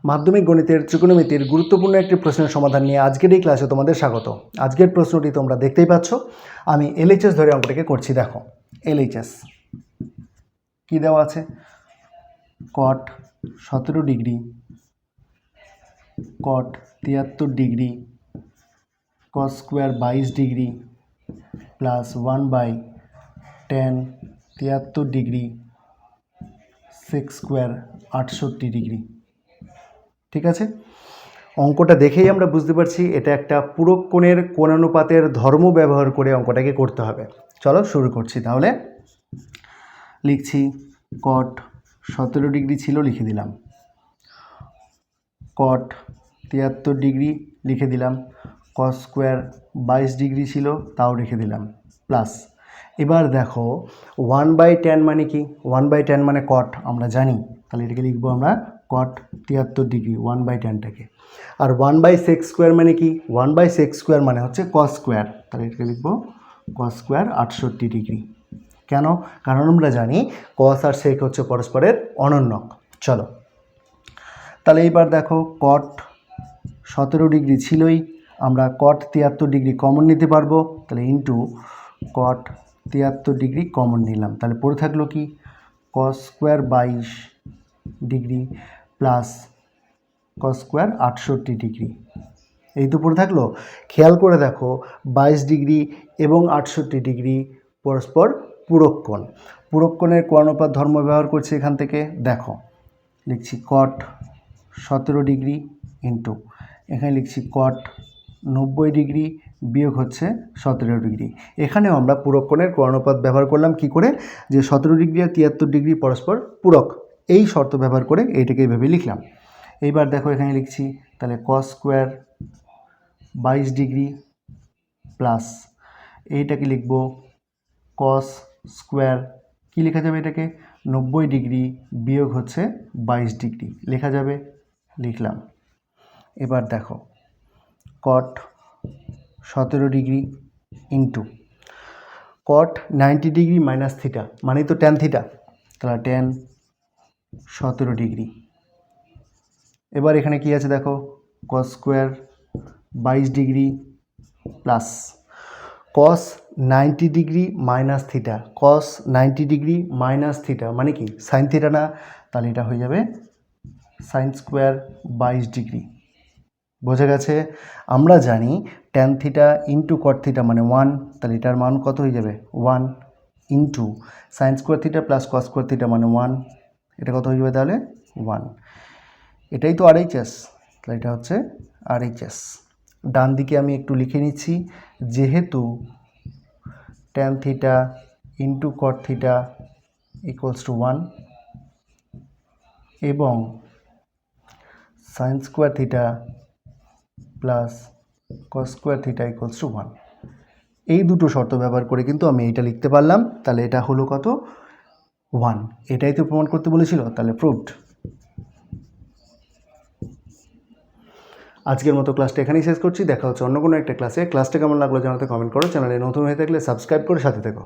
মাধ্যমিক গণিতের ত্রিকোণমিতির গুরুত্বপূর্ণ একটি প্রশ্নের সমাধান নিয়ে আজকের এই ক্লাসে তোমাদের স্বাগত। আজকের প্রশ্নটি তোমরা দেখতেই পাচ্ছ, আমি এলএইচএস ধরে অঙ্কটাকে করছি। দেখো এলএইচএস কি দেওয়া আছে, cot 17 degree, cot 73 degree, cos square 22 degree plus 1/tan 73 degree, sec square 68 degree. ঠিক আছে, অঙ্কটা দেখেই আমরা বুঝতে পারছি এটা একটা পূরক কোণের কোণানুপাতের ধর্ম ব্যবহার করে অঙ্কটাকে করতে হবে। চলো শুরু করছি। তাহলে লিখছি, কট 17 ডিগ্রি ছিল, লিখে দিলাম। কট 73 ডিগ্রি লিখে দিলাম। কস স্কোয়ার 22 ডিগ্রি ছিল, তাও লিখে দিলাম। প্লাস এবার দেখো 1/tan মানে কি? 1/tan মানে কট, আমরা জানি। তাহলে এটাকে লিখবো আমরা কট 73 ডিগ্রি 1/tanটাকে। আর 1/sec স্কোয়ার মানে কি? 1/sec স্কোয়ার মানে হচ্ছে কস স্কোয়ার, তাহলে এটাকে লিখবো কস স্কোয়ার 68 ডিগ্রি। কেন? কারণ আমরা জানি কস আর সেক হচ্ছে পরস্পরের অনন্যক। চলো তাহলে এইবার দেখো, কট 17 ডিগ্রি ছিলই, আমরা কট 73 ডিগ্রি কমন নিতে পারবো, তাহলে ইন্টু কট 73 ডিগ্রি কমন নিলাম। তাহলে পড়ে থাকলো কি? কস square 22 degree plus cos square 68 degree. এই তো পড়ে থাকলো। খেয়াল করে দেখো 22 ডিগ্রি এবং 68 ডিগ্রি পরস্পর পূরক কোণ। পূরক কোণের কোণানুপাত ধর্ম ব্যবহার করছি এখান থেকে। দেখো লিখছি কট 17 ডিগ্রি ইন্টু এখানে লিখছি কট 90 ডিগ্রি বিয়োগ হচ্ছে 17 ডিগ্রি। এখানেও আমরা পূরক কোণের কোণানুপাত ব্যবহার করলাম কি করে? যে 17 ডিগ্রি আর 73 ডিগ্রি পরস্পর পূরক, এই শর্ত ব্যবহার করে এইটাকে এইভাবে লিখলাম। এইবার দেখো এখানে লিখছি, তাহলে কস স্কোয়ার 22 ডিগ্রি প্লাস এইটাকে লিখব কস স্কোয়ার, কি লেখা যাবে এটাকে? 90 ডিগ্রি বিয়োগ হচ্ছে 22 ডিগ্রি লেখা যাবে, লিখলাম। এবার দেখো cot 17 degree into cot 90 degree minus theta মানে তো ট্যান থিটা, তাহলে ট্যান 17 ডিগ্রি। এবার এখানে কি আছে দেখো, cos square 22 degree plus cos 90 degree minus theta, cos 90 degree minus theta মানে কি? সাইন থিটা না? তাহলে এটা হয়ে যাবে সাইন স্কোয়ার 22 ডিগ্রি। বোঝা গেছে? আমরা জানি tan theta into cot theta মানে 1, তাহলে এটার মান কত হয়ে যাবে? 1 into sine square theta plus cos square theta মানে 1, এটা কত হয়ে যাবে তাহলে? 1। এটাই তো আরএইচএস, তাহলে এটা হচ্ছে আরএইচএস। ডান দিকে আমি একটু লিখে নিচ্ছি, যেহেতু tan theta into cot theta equals to 1 এবং sine square theta plus cos square theta equals to 1, এই দুটো শর্ত ব্যবহার করে কিন্তু আমি এটা লিখতে পারলাম। তাহলে এটা হলো কত? 1। এটাই তো প্রমাণ করতে বলেছিল, তাহলে প্রুভড। আজকের মতো ক্লাসটা এখানেই শেষ করছি। দেখা হচ্ছে অন্য কোনো একটা ক্লাসে। ক্লাসটা কেমন লাগলো জানাতে কমেন্ট করো। চ্যানেলে নতুন হয়ে থাকলে সাবস্ক্রাইব করে সাথে থেকো।